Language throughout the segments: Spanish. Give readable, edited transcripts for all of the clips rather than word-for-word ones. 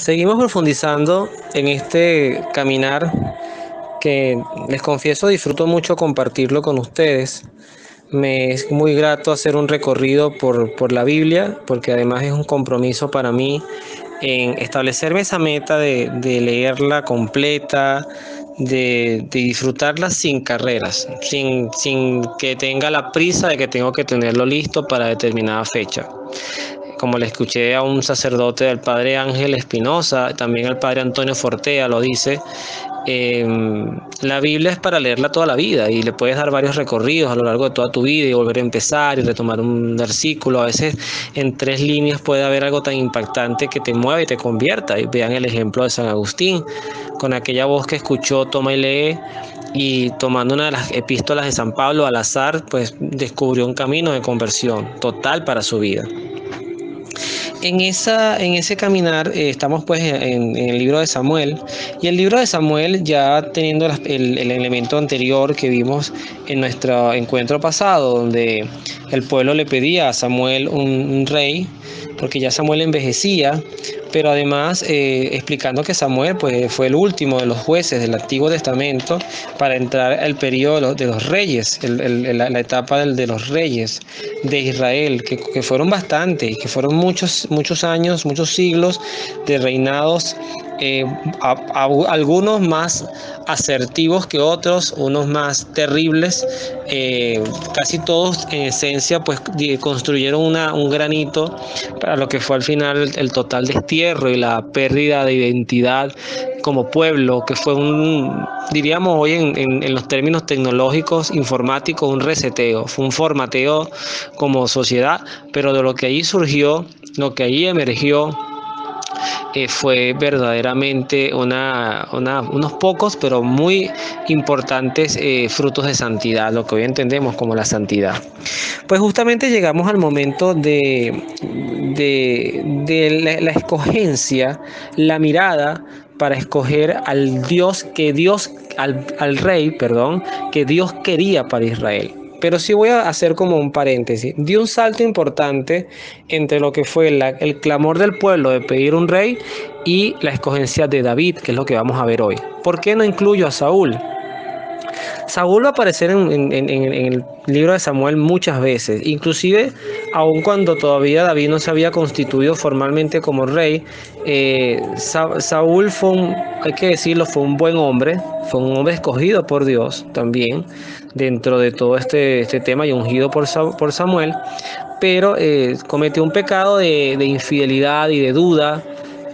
Seguimos profundizando en este caminar que les confieso disfruto mucho compartirlo con ustedes. Me es muy grato hacer un recorrido por la Biblia, porque además es un compromiso para mí en establecerme esa meta de leerla completa, de disfrutarla sin carreras, sin que tenga la prisa de que tengo que tenerlo listo para determinada fecha. Como le escuché a un sacerdote del padre Ángel Espinosa, también el padre Antonio Fortea lo dice, eh, la Biblia es para leerla toda la vida y le puedes dar varios recorridos a lo largo de toda tu vida y volver a empezar y retomar un versículo. A veces en 3 líneas puede haber algo tan impactante que te mueva y te convierta. Y vean el ejemplo de San Agustín, con aquella voz que escuchó, toma y lee, y tomando una de las epístolas de San Pablo al azar, pues descubrió un camino de conversión total para su vida. En ese caminar estamos pues en el libro de Samuel, y el libro de Samuel, ya teniendo el elemento anterior que vimos en nuestro encuentro pasado, donde el pueblo le pedía a Samuel un rey, porque ya Samuel envejecía, pero además explicando que Samuel pues, fue el último de los jueces del Antiguo Testamento para entrar al periodo de los reyes, la etapa de los reyes de Israel, que fueron bastantes, que fueron muchos años, muchos siglos de reinados, algunos más asertivos que otros, unos más terribles, casi todos en esencia pues construyeron un granito para lo que fue al final el total destierro y la pérdida de identidad como pueblo, que fue diríamos hoy en los términos tecnológicos, informáticos, un reseteo, fue un formateo como sociedad, pero de lo que ahí surgió, lo que ahí emergió, fue verdaderamente unos pocos pero muy importantes frutos de santidad, lo que hoy entendemos como la santidad. Pues justamente llegamos al momento de la escogencia, la mirada para escoger al rey, perdón, que Dios quería para Israel. Pero sí voy a hacer como un paréntesis. Dio un salto importante entre lo que fue el clamor del pueblo de pedir un rey y la escogencia de David, que es lo que vamos a ver hoy. ¿Por qué no incluyo a Saúl? Saúl va a aparecer en el libro de Samuel muchas veces, inclusive aun cuando todavía David no se había constituido formalmente como rey. Saúl hay que decirlo, fue un buen hombre, fue un hombre escogido por Dios también dentro de todo este tema y ungido por Samuel, pero cometió un pecado de infidelidad y de duda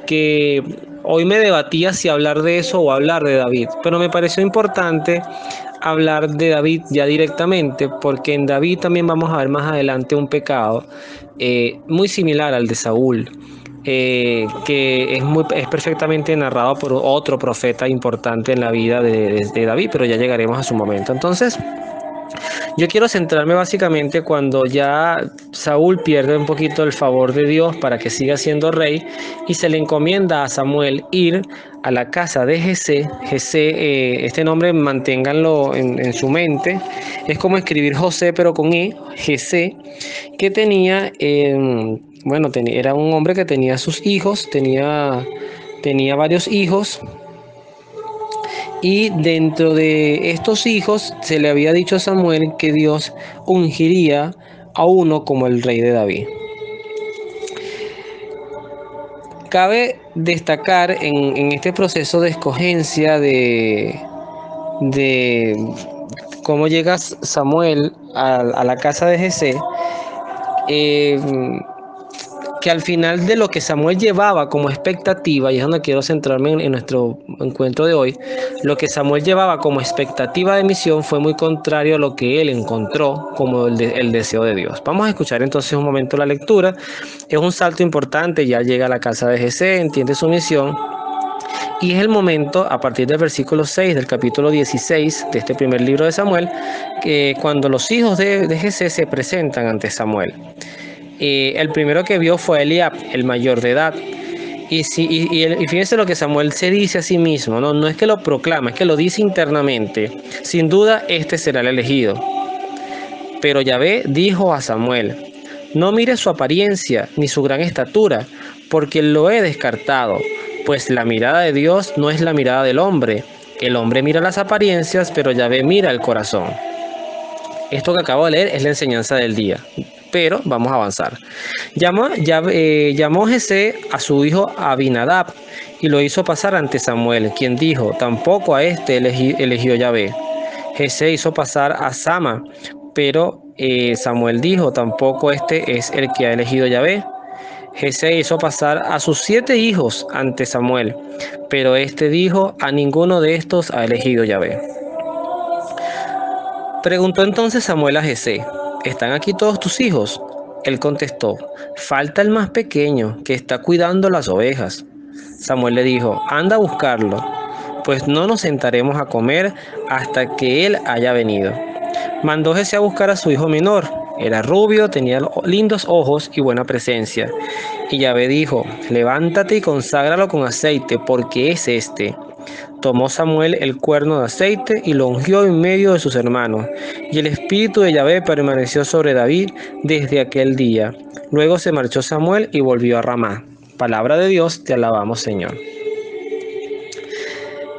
que hoy me debatía si hablar de eso o hablar de David, pero me pareció importante hablar de David ya directamente, porque en David también vamos a ver más adelante un pecado muy similar al de Saúl, que es perfectamente narrado por otro profeta importante en la vida de David, pero ya llegaremos a su momento. Entonces, yo quiero centrarme básicamente cuando ya Saúl pierde un poquito el favor de Dios para que siga siendo rey y se le encomienda a Samuel ir a la casa de Jesé. Jesé, este nombre manténganlo en su mente, es como escribir José pero con E, Jesé, que tenía, era un hombre que tenía sus hijos, tenía varios hijos. Y dentro de estos hijos se le había dicho a Samuel que Dios ungiría a uno como el rey de David. Cabe destacar en este proceso de escogencia de cómo llega Samuel a la casa de Jesé, que al final de lo que Samuel llevaba como expectativa, y es donde quiero centrarme en nuestro encuentro de hoy, lo que Samuel llevaba como expectativa de misión fue muy contrario a lo que él encontró como el deseo de Dios. Vamos a escuchar entonces un momento la lectura. Es un salto importante, ya llega a la casa de Jesé, entiende su misión, y es el momento, a partir del versículo 6 del capítulo 16 de este primer libro de Samuel, que cuando los hijos de Jesé se presentan ante Samuel. El primero que vio fue Eliab, el mayor de edad. Y fíjense lo que Samuel se dice a sí mismo, no es que lo proclama, es que lo dice internamente. Sin duda, este será el elegido. Pero Yahvé dijo a Samuel: no mires su apariencia ni su gran estatura, porque lo he descartado. pues la mirada de Dios no es la mirada del hombre. El hombre mira las apariencias, pero Yahvé mira el corazón. Esto que acabo de leer es la enseñanza del día, pero vamos a avanzar. Llamó Jesé a su hijo Abinadab y lo hizo pasar ante Samuel, quien dijo: tampoco a este eligió Yahvé. Jesé hizo pasar a Sama, pero Samuel dijo: tampoco este es el que ha elegido Yahvé. Jesé hizo pasar a sus 7 hijos ante Samuel, pero este dijo: a ninguno de estos ha elegido Yahvé. Preguntó entonces Samuel a Jesé: ¿están aquí todos tus hijos? Él contestó: falta el más pequeño, que está cuidando las ovejas. Samuel le dijo: anda a buscarlo, pues no nos sentaremos a comer hasta que él haya venido. Mandó Jesé a buscar a su hijo menor. Era rubio, tenía lindos ojos y buena presencia. Y Yahvé dijo: levántate y conságralo con aceite, porque es este. Tomó Samuel el cuerno de aceite y lo ungió en medio de sus hermanos. Y el espíritu de Yahvé permaneció sobre David desde aquel día. Luego se marchó Samuel y volvió a Ramá. Palabra de Dios, te alabamos, Señor.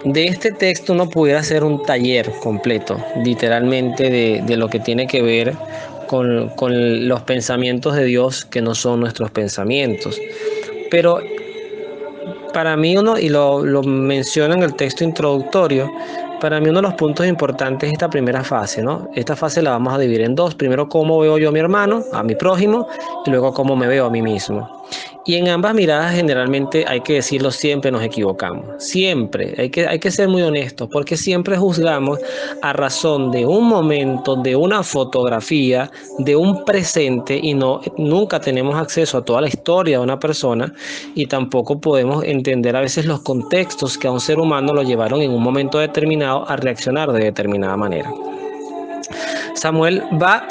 De este texto uno pudiera hacer un taller completo, literalmente, de lo que tiene que ver con los pensamientos de Dios que no son nuestros pensamientos. Pero para mí y lo menciona en el texto introductorio, para mí uno de los puntos importantes es esta primera fase, ¿no? Esta fase la vamos a dividir en dos. Primero, cómo veo yo a mi hermano, a mi prójimo, y luego cómo me veo a mí mismo. Y en ambas miradas, generalmente, hay que decirlo, siempre nos equivocamos. Siempre. Hay que ser muy honestos, porque siempre juzgamos a razón de un momento, de una fotografía, de un presente, y nunca tenemos acceso a toda la historia de una persona, y tampoco podemos entender a veces los contextos que a un ser humano lo llevaron en un momento determinado a reaccionar de determinada manera. Samuel va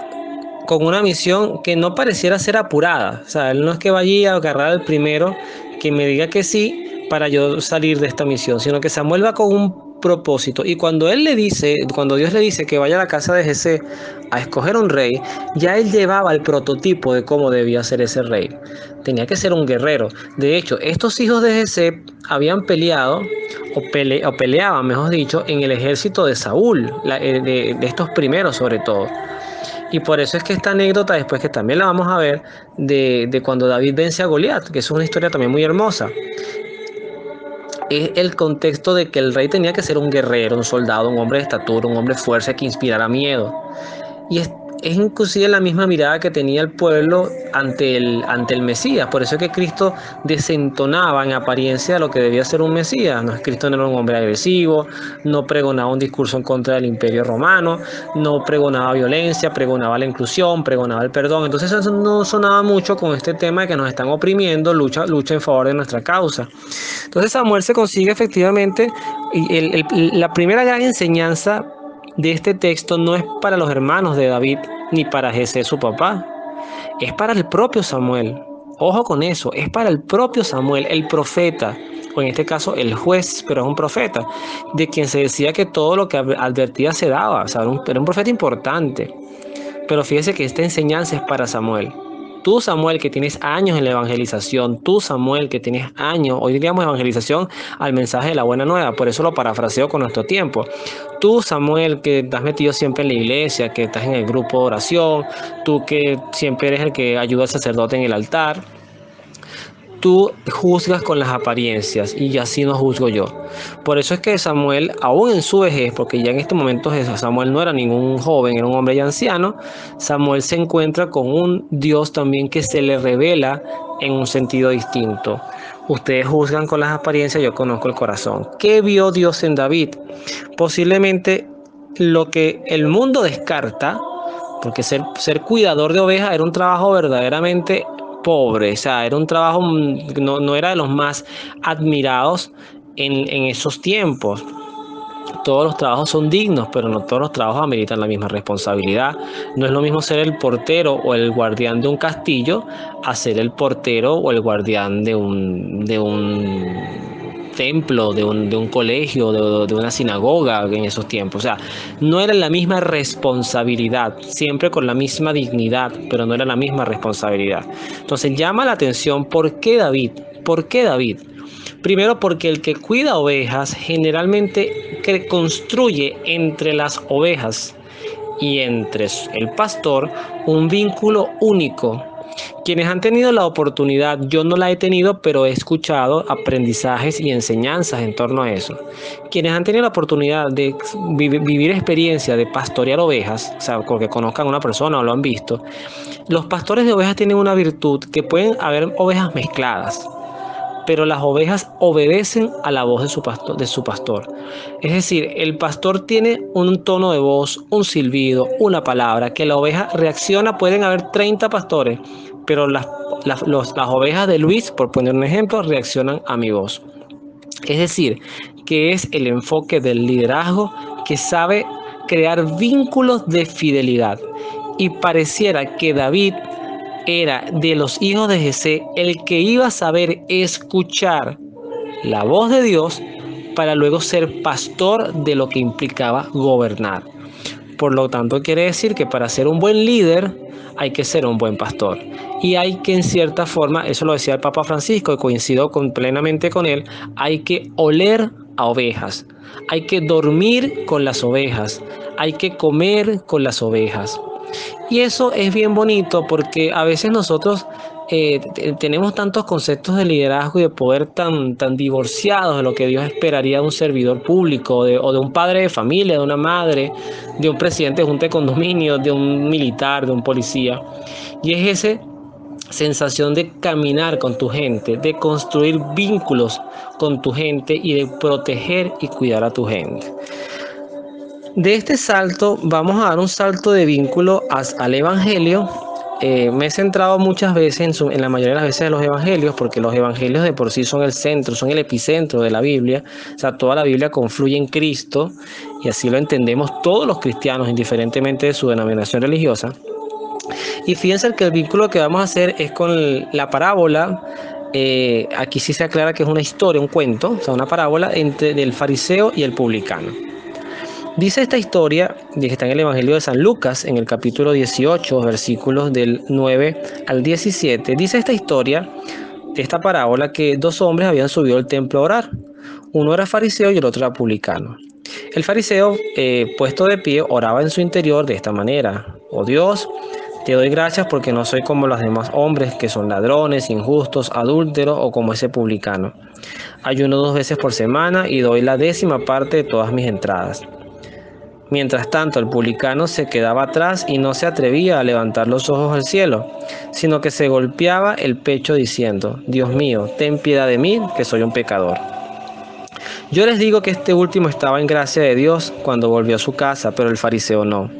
con una misión que no pareciera ser apurada. O sea, él no es que vaya a agarrar al primero que me diga que sí para yo salir de esta misión, sino que Samuel va con un propósito. Y cuando Dios le dice que vaya a la casa de Jesé a escoger un rey, ya él llevaba el prototipo de cómo debía ser ese rey. Tenía que ser un guerrero. De hecho, estos hijos de Jesé habían peleado o peleaban, mejor dicho, en el ejército de Saúl, de estos primeros sobre todo. Y por eso es que esta anécdota, después que también la vamos a ver, de cuando David vence a Goliat, que es una historia también muy hermosa, es el contexto de que el rey tenía que ser un guerrero, un soldado, un hombre de estatura, un hombre de fuerza que inspirara miedo. Y es inclusive la misma mirada que tenía el pueblo ante el Mesías. Por eso es que Cristo desentonaba en apariencia lo que debía ser un Mesías. No, Cristo no era un hombre agresivo, no pregonaba un discurso en contra del Imperio Romano, no pregonaba violencia, pregonaba la inclusión, pregonaba el perdón. Entonces eso no sonaba mucho con este tema de que nos están oprimiendo, lucha en favor de nuestra causa. Entonces Samuel se consigue efectivamente, la primera gran enseñanza de este texto no es para los hermanos de David ni para Jesé su papá, es para el propio Samuel. Ojo con eso, es para el propio Samuel, el profeta, o en este caso el juez, pero es un profeta, de quien se decía que todo lo que advertía se daba. O sea, era un profeta importante. Pero fíjese que esta enseñanza es para Samuel. Tú, Samuel, que tienes años en la evangelización, tú, Samuel, que tienes años, hoy diríamos evangelización al mensaje de la buena nueva, por eso lo parafraseo con nuestro tiempo. Tú, Samuel, que estás metido siempre en la iglesia, que estás en el grupo de oración, tú que siempre eres el que ayuda al sacerdote en el altar, tú juzgas con las apariencias y así no juzgo yo. Por eso es que Samuel, aún en su vejez, porque ya en este momento Samuel no era ningún joven, era un hombre ya anciano, Samuel se encuentra con un Dios también que se le revela en un sentido distinto. Ustedes juzgan con las apariencias, yo conozco el corazón. ¿Qué vio Dios en David? Posiblemente lo que el mundo descarta, porque ser cuidador de ovejas era un trabajo verdaderamente pobre, o sea, era un trabajo, no era de los más admirados en esos tiempos. Todos los trabajos son dignos, pero no todos los trabajos ameritan la misma responsabilidad. No es lo mismo ser el portero o el guardián de un castillo a ser el portero o el guardián de un templo, de un colegio, de una sinagoga en esos tiempos. O sea, no era la misma responsabilidad, siempre con la misma dignidad, pero no era la misma responsabilidad. Entonces llama la atención, ¿por qué David? ¿Por qué David? Primero, porque el que cuida ovejas generalmente construye entre las ovejas y entre el pastor un vínculo único. Quienes han tenido la oportunidad, yo no la he tenido, pero he escuchado aprendizajes y enseñanzas en torno a eso. Quienes han tenido la oportunidad de vivir experiencia de pastorear ovejas, o sea, porque conozcan a una persona o lo han visto, los pastores de ovejas tienen una virtud que pueden haber ovejas mezcladas, pero las ovejas obedecen a la voz de su pastor. Es decir, el pastor tiene un tono de voz, un silbido, una palabra, que la oveja reacciona. Pueden haber 30 pastores, pero las ovejas de Luis, por poner un ejemplo, reaccionan a mi voz. Es decir, que es el enfoque del liderazgo que sabe crear vínculos de fidelidad. Y pareciera que David era de los hijos de Jesé el que iba a saber escuchar la voz de Dios para luego ser pastor de lo que implicaba gobernar. Por lo tanto, quiere decir que para ser un buen líder hay que ser un buen pastor. Y hay que, en cierta forma, eso lo decía el Papa Francisco y coincido plenamente con él, hay que oler a ovejas, hay que dormir con las ovejas, hay que comer con las ovejas. Y eso es bien bonito porque a veces nosotros tenemos tantos conceptos de liderazgo y de poder tan divorciados de lo que Dios esperaría de un servidor público, o de un padre de familia, de una madre, de un presidente de junta de condominio, de un militar, de un policía. Y es esa sensación de caminar con tu gente, de construir vínculos con tu gente y de proteger y cuidar a tu gente. De este salto vamos a dar un salto de vínculo al Evangelio. Me he centrado muchas veces en la mayoría de las veces de los evangelios, porque los evangelios de por sí son el centro, son el epicentro de la Biblia. O sea, toda la Biblia confluye en Cristo y así lo entendemos todos los cristianos, indiferentemente de su denominación religiosa. Y fíjense que el vínculo que vamos a hacer es con la parábola. Aquí sí se aclara que es una historia, un cuento, o sea, una parábola del fariseo y el publicano. Dice esta historia, que está en el Evangelio de San Lucas, en el capítulo 18, versículos del 9 al 17. Dice esta historia, esta parábola, que dos hombres habían subido al templo a orar. Uno era fariseo y el otro era publicano. El fariseo, puesto de pie, oraba en su interior de esta manera: oh Dios, te doy gracias porque no soy como los demás hombres que son ladrones, injustos, adúlteros o como ese publicano. Ayuno 2 veces por semana y doy la 10ª parte de todas mis entradas. Mientras tanto, el publicano se quedaba atrás y no se atrevía a levantar los ojos al cielo, sino que se golpeaba el pecho diciendo: Dios mío, ten piedad de mí, que soy un pecador. Yo les digo que este último estaba en gracia de Dios cuando volvió a su casa, pero el fariseo no.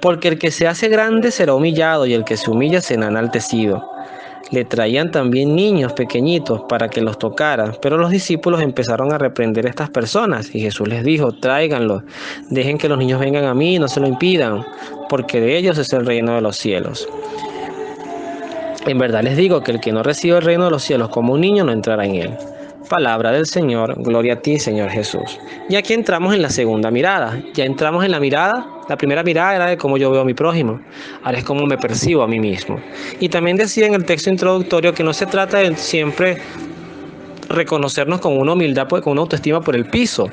Porque el que se hace grande será humillado y el que se humilla será enaltecido. Le traían también niños pequeñitos para que los tocara, pero los discípulos empezaron a reprender a estas personas y Jesús les dijo: tráiganlos, dejen que los niños vengan a mí, no se lo impidan, porque de ellos es el reino de los cielos. En verdad les digo que el que no recibe el reino de los cielos como un niño no entrará en él. Palabra del Señor, gloria a ti, Señor Jesús. Y aquí entramos en la segunda mirada. Ya entramos en la mirada. La primera mirada era de cómo yo veo a mi prójimo. Ahora es cómo me percibo a mí mismo. Y también decía en el texto introductorio que no se trata de siempre reconocernos con una humildad, con una autoestima por el piso.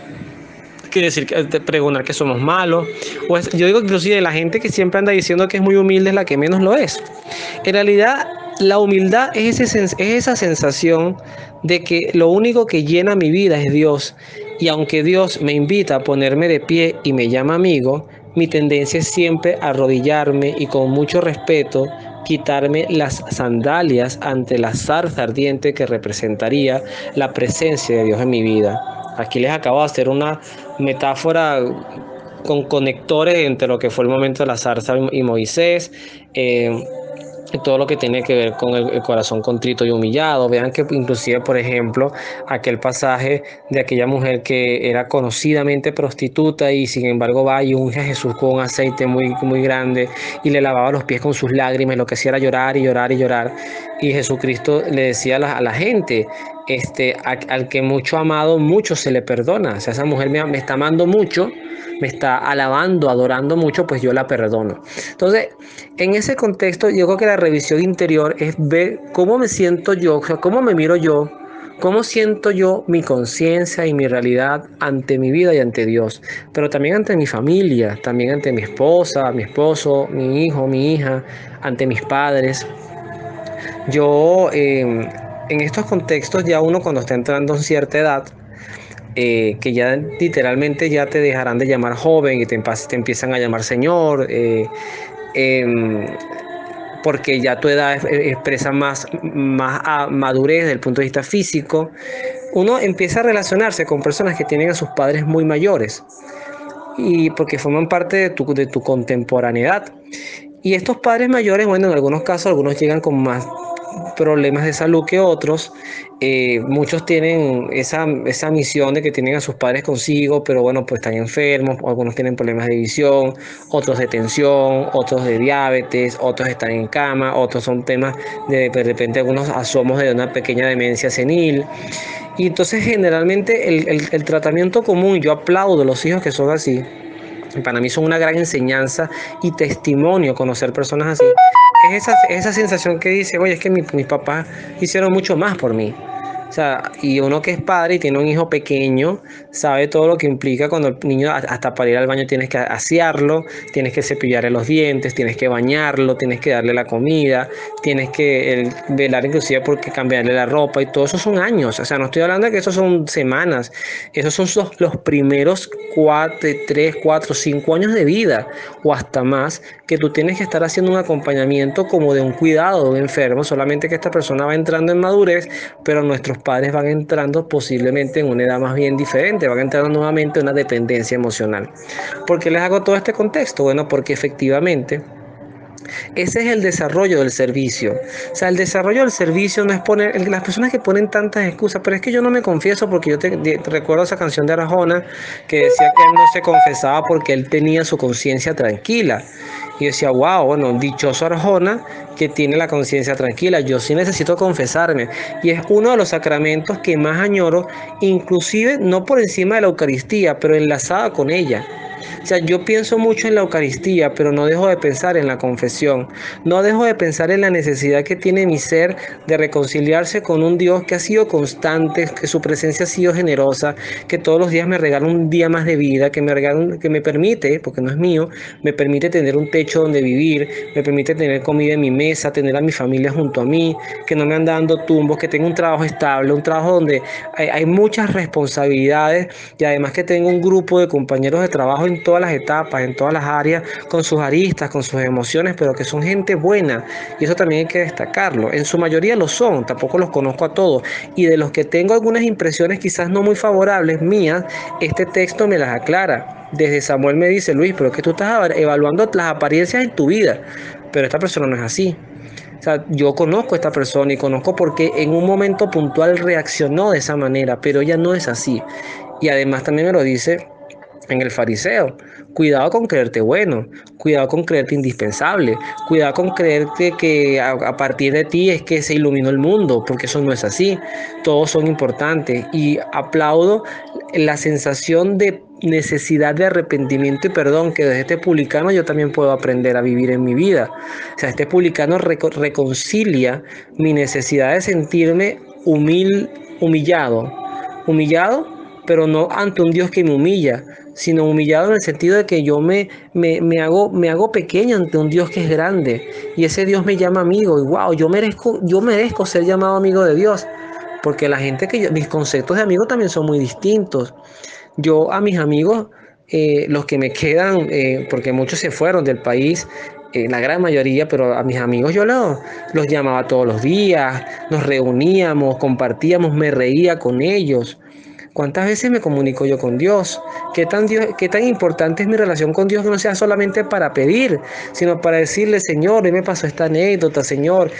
Quiere decir pregonar que somos malos. Yo digo inclusive la gente que siempre anda diciendo que es muy humilde es la que menos lo es. En realidad, la humildad es esa sensación de que lo único que llena mi vida es Dios. Y aunque Dios me invita a ponerme de pie y me llama amigo, mi tendencia es siempre arrodillarme y con mucho respeto quitarme las sandalias ante la zarza ardiente que representaría la presencia de Dios en mi vida. Aquí les acabo de hacer una metáfora con conectores entre lo que fue el momento de la zarza y Moisés, y todo lo que tiene que ver con el corazón contrito y humillado. Vean que inclusive, por ejemplo, aquel pasaje de aquella mujer que era conocidamente prostituta y sin embargo va y unge a Jesús con un aceite muy, muy grande y le lavaba los pies con sus lágrimas, lo que hacía era llorar y llorar y llorar. Y Jesucristo le decía a la gente: al que mucho ha amado, mucho se le perdona. O sea, esa mujer me está amando mucho, me está alabando, adorando mucho, pues yo la perdono. Entonces, en ese contexto, yo creo que la revisión interior es ver cómo me siento yo, o sea, cómo me miro yo, ¿Cómo siento yo mi conciencia y mi realidad ante mi vida y ante Dios? Pero también ante mi familia, también ante mi esposa, mi esposo, mi hijo, mi hija, ante mis padres. Yo, en estos contextos, ya uno cuando está entrando en cierta edad, que ya literalmente ya te dejarán de llamar joven y te empiezan a llamar señor, em, porque ya tu edad expresa más madurez desde el punto de vista físico. Uno empieza a relacionarse con personas que tienen a sus padres muy mayores y porque forman parte de tu contemporaneidad. Y estos padres mayores, bueno, en algunos casos, algunos llegan con más problemas de salud que otros. Muchos tienen esa misión de que tienen a sus padres consigo, pero bueno, pues están enfermos, algunos tienen problemas de visión, otros de tensión, otros de diabetes, otros están en cama, otros son temas de repente algunos asomos de una pequeña demencia senil. Y entonces generalmente el tratamiento común, yo aplaudo a los hijos que son así, para mí son una gran enseñanza y testimonio conocer personas así. Es esa sensación que dice, oye, es que mis papás hicieron mucho más por mí. O sea, y uno que es padre y tiene un hijo pequeño, sabe todo lo que implica cuando el niño, hasta para ir al baño tienes que asearlo, tienes que cepillarle los dientes, tienes que bañarlo, tienes que darle la comida, tienes que velar inclusive porque cambiarle la ropa y todo eso son años. O sea, no estoy hablando de que eso son semanas, esos son los primeros 3, 4, 5 años de vida o hasta más, que tú tienes que estar haciendo un acompañamiento como de un cuidado de un enfermo, solamente que esta persona va entrando en madurez, pero nuestros padres van entrando posiblemente en una edad más bien diferente, van entrando nuevamente en una dependencia emocional. ¿Por qué les hago todo este contexto? Bueno, porque efectivamente ese es el desarrollo del servicio. O sea, el desarrollo del servicio no es poner, las personas que ponen tantas excusas, pero es que yo no me confieso porque te recuerdo esa canción de Arjona que decía que él no se confesaba porque él tenía su conciencia tranquila. Y yo decía, wow, bueno, dichoso Arjona que tiene la conciencia tranquila. Yo sí necesito confesarme. Y es uno de los sacramentos que más añoro, inclusive no por encima de la Eucaristía, pero enlazada con ella. O sea, yo pienso mucho en la Eucaristía, pero no dejo de pensar en la confesión. No dejo de pensar en la necesidad que tiene mi ser de reconciliarse con un Dios que ha sido constante, que su presencia ha sido generosa, que todos los días me regala un día más de vida, que me permite, porque no es mío, me permite tener un techo donde vivir, me permite tener comida en mi mesa, tener a mi familia junto a mí, que no me anda dando tumbos, que tengo un trabajo estable, un trabajo donde hay muchas responsabilidades y además que tengo un grupo de compañeros de trabajo en todas las etapas, en todas las áreas, con sus aristas, con sus emociones, pero que son gente buena y eso también hay que destacarlo. En su mayoría lo son, tampoco los conozco a todos y de los que tengo algunas impresiones quizás no muy favorables mías, este texto me las aclara. Desde Samuel me dice, Luis, pero es que tú estás evaluando las apariencias en tu vida, pero esta persona no es así. O sea, yo conozco a esta persona y conozco por qué en un momento puntual reaccionó de esa manera, pero ella no es así. Y además también me lo dice en el fariseo. Cuidado con creerte bueno, cuidado con creerte indispensable, cuidado con creerte que a partir de ti es que se iluminó el mundo, porque eso no es así. Todos son importantes y aplaudo la sensación de necesidad de arrepentimiento y perdón que desde este publicano yo también puedo aprender a vivir en mi vida. O sea, este publicano reconcilia mi necesidad de sentirme humillado, pero no ante un Dios que me humilla, sino humillado en el sentido de que yo me hago pequeño ante un Dios que es grande y ese Dios me llama amigo y wow, yo merezco ser llamado amigo de Dios, porque la gente mis conceptos de amigo también son muy distintos. Yo a mis amigos, los que me quedan, porque muchos se fueron del país, la gran mayoría, pero a mis amigos yo los llamaba todos los días, nos reuníamos, compartíamos, me reía con ellos. ¿Cuántas veces me comunico yo con Dios? ¿Qué tan importante es mi relación con Dios que no sea solamente para pedir, sino para decirle, Señor, hoy me pasó esta anécdota, Señor,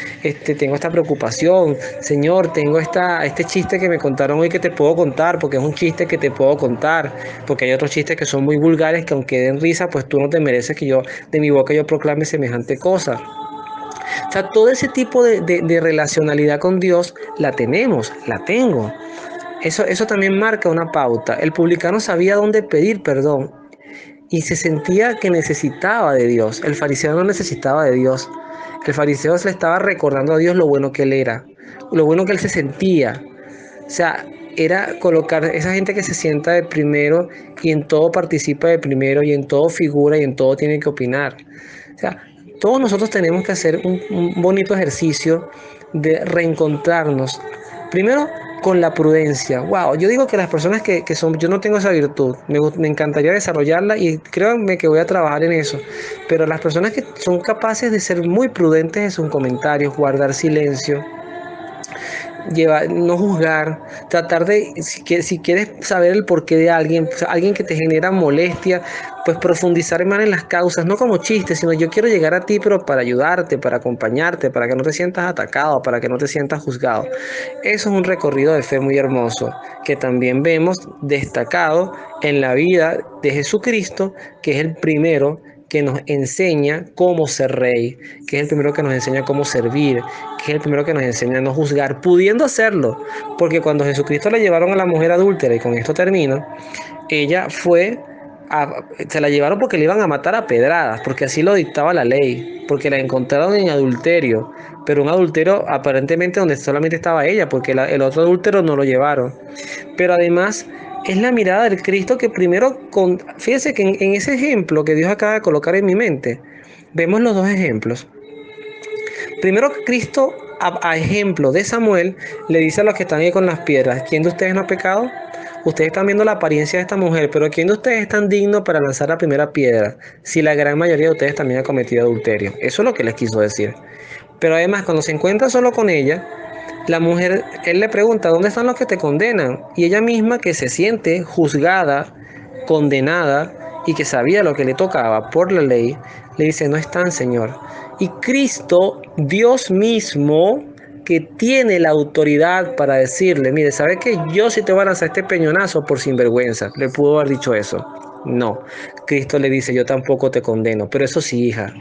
tengo esta preocupación, Señor, tengo este chiste que me contaron hoy que te puedo contar, porque es un chiste que te puedo contar, porque hay otros chistes que son muy vulgares que aunque den risa, pues tú no te mereces que de mi boca yo proclame semejante cosa. O sea, todo ese tipo de relacionalidad con Dios la tengo. Eso también marca una pauta. El publicano sabía dónde pedir perdón y se sentía que necesitaba de Dios. El fariseo no necesitaba de Dios. El fariseo le estaba recordando a Dios lo bueno que él era, lo bueno que él se sentía. O sea, era colocar esa gente que se sienta de primero y en todo participa de primero y en todo figura y en todo tiene que opinar. O sea, todos nosotros tenemos que hacer un bonito ejercicio de reencontrarnos. Primero, con la prudencia. Wow, yo digo que las personas que son, yo no tengo esa virtud, me encantaría desarrollarla y créanme que voy a trabajar en eso, pero las personas que son capaces de ser muy prudentes en sus comentarios, guardar silencio, no juzgar, tratar de, si quieres saber el porqué de alguien, o sea, alguien que te genera molestia, pues profundizar más en las causas, no como chistes, sino yo quiero llegar a ti, pero para ayudarte, para acompañarte, para que no te sientas atacado, para que no te sientas juzgado. Eso es un recorrido de fe muy hermoso, que también vemos destacado en la vida de Jesucristo, que es el primero que nos enseña cómo ser rey, que es el primero que nos enseña cómo servir, que es el primero que nos enseña a no juzgar, pudiendo hacerlo, porque cuando Jesucristo le llevaron a la mujer adúltera, y con esto termino, ella se la llevaron porque le iban a matar a pedradas, porque así lo dictaba la ley, porque la encontraron en adulterio, pero un adulterio aparentemente donde solamente estaba ella, porque el otro adúltero no lo llevaron. Pero además es la mirada del Cristo que primero, fíjese que en ese ejemplo que Dios acaba de colocar en mi mente, vemos los dos ejemplos. Primero, Cristo, a ejemplo de Samuel, le dice a los que están ahí con las piedras: ¿quién de ustedes no ha pecado? Ustedes están viendo la apariencia de esta mujer, pero ¿quién de ustedes es tan digno para lanzar la primera piedra si la gran mayoría de ustedes también ha cometido adulterio? Eso es lo que les quiso decir. Pero además, cuando se encuentra solo con ella, la mujer, él le pregunta: ¿dónde están los que te condenan? Y ella misma, que se siente juzgada, condenada y que sabía lo que le tocaba por la ley, le dice: no están, Señor. Y Cristo, Dios mismo, que tiene la autoridad para decirle: mire, ¿sabe qué? Yo sí te voy a lanzar este peñonazo por sinvergüenza. Le pudo haber dicho eso. No, Cristo le dice: yo tampoco te condeno, pero eso sí, hija,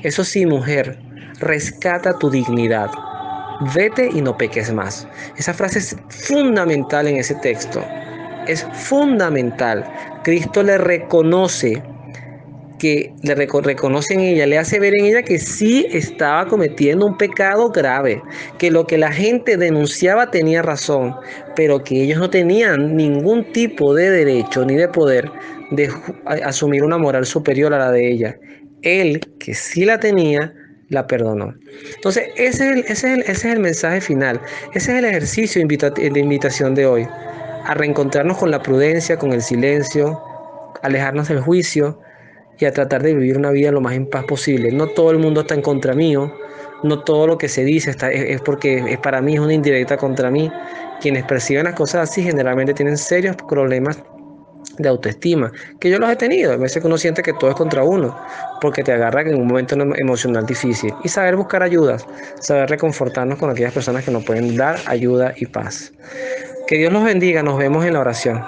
eso sí, mujer, rescata tu dignidad. Vete y no peques más. Esa frase es fundamental en ese texto. Es fundamental. Cristo le reconoce reconoce en ella, le hace ver en ella que sí estaba cometiendo un pecado grave, que lo que la gente denunciaba tenía razón, pero que ellos no tenían ningún tipo de derecho ni de poder de asumir una moral superior a la de ella. Él, que sí la tenía, la perdonó. Entonces, ese es el mensaje final. Ese es el ejercicio de invitación de hoy. A reencontrarnos con la prudencia, con el silencio, alejarnos del juicio y a tratar de vivir una vida lo más en paz posible. No todo el mundo está en contra mío, no todo lo que se dice es porque es para mí, es una indirecta contra mí. Quienes perciben las cosas así generalmente tienen serios problemas de autoestima, que yo los he tenido. A veces uno siente que todo es contra uno, porque te agarra en un momento emocional difícil. Y saber buscar ayudas, saber reconfortarnos con aquellas personas que nos pueden dar ayuda y paz. Que Dios los bendiga, nos vemos en la oración.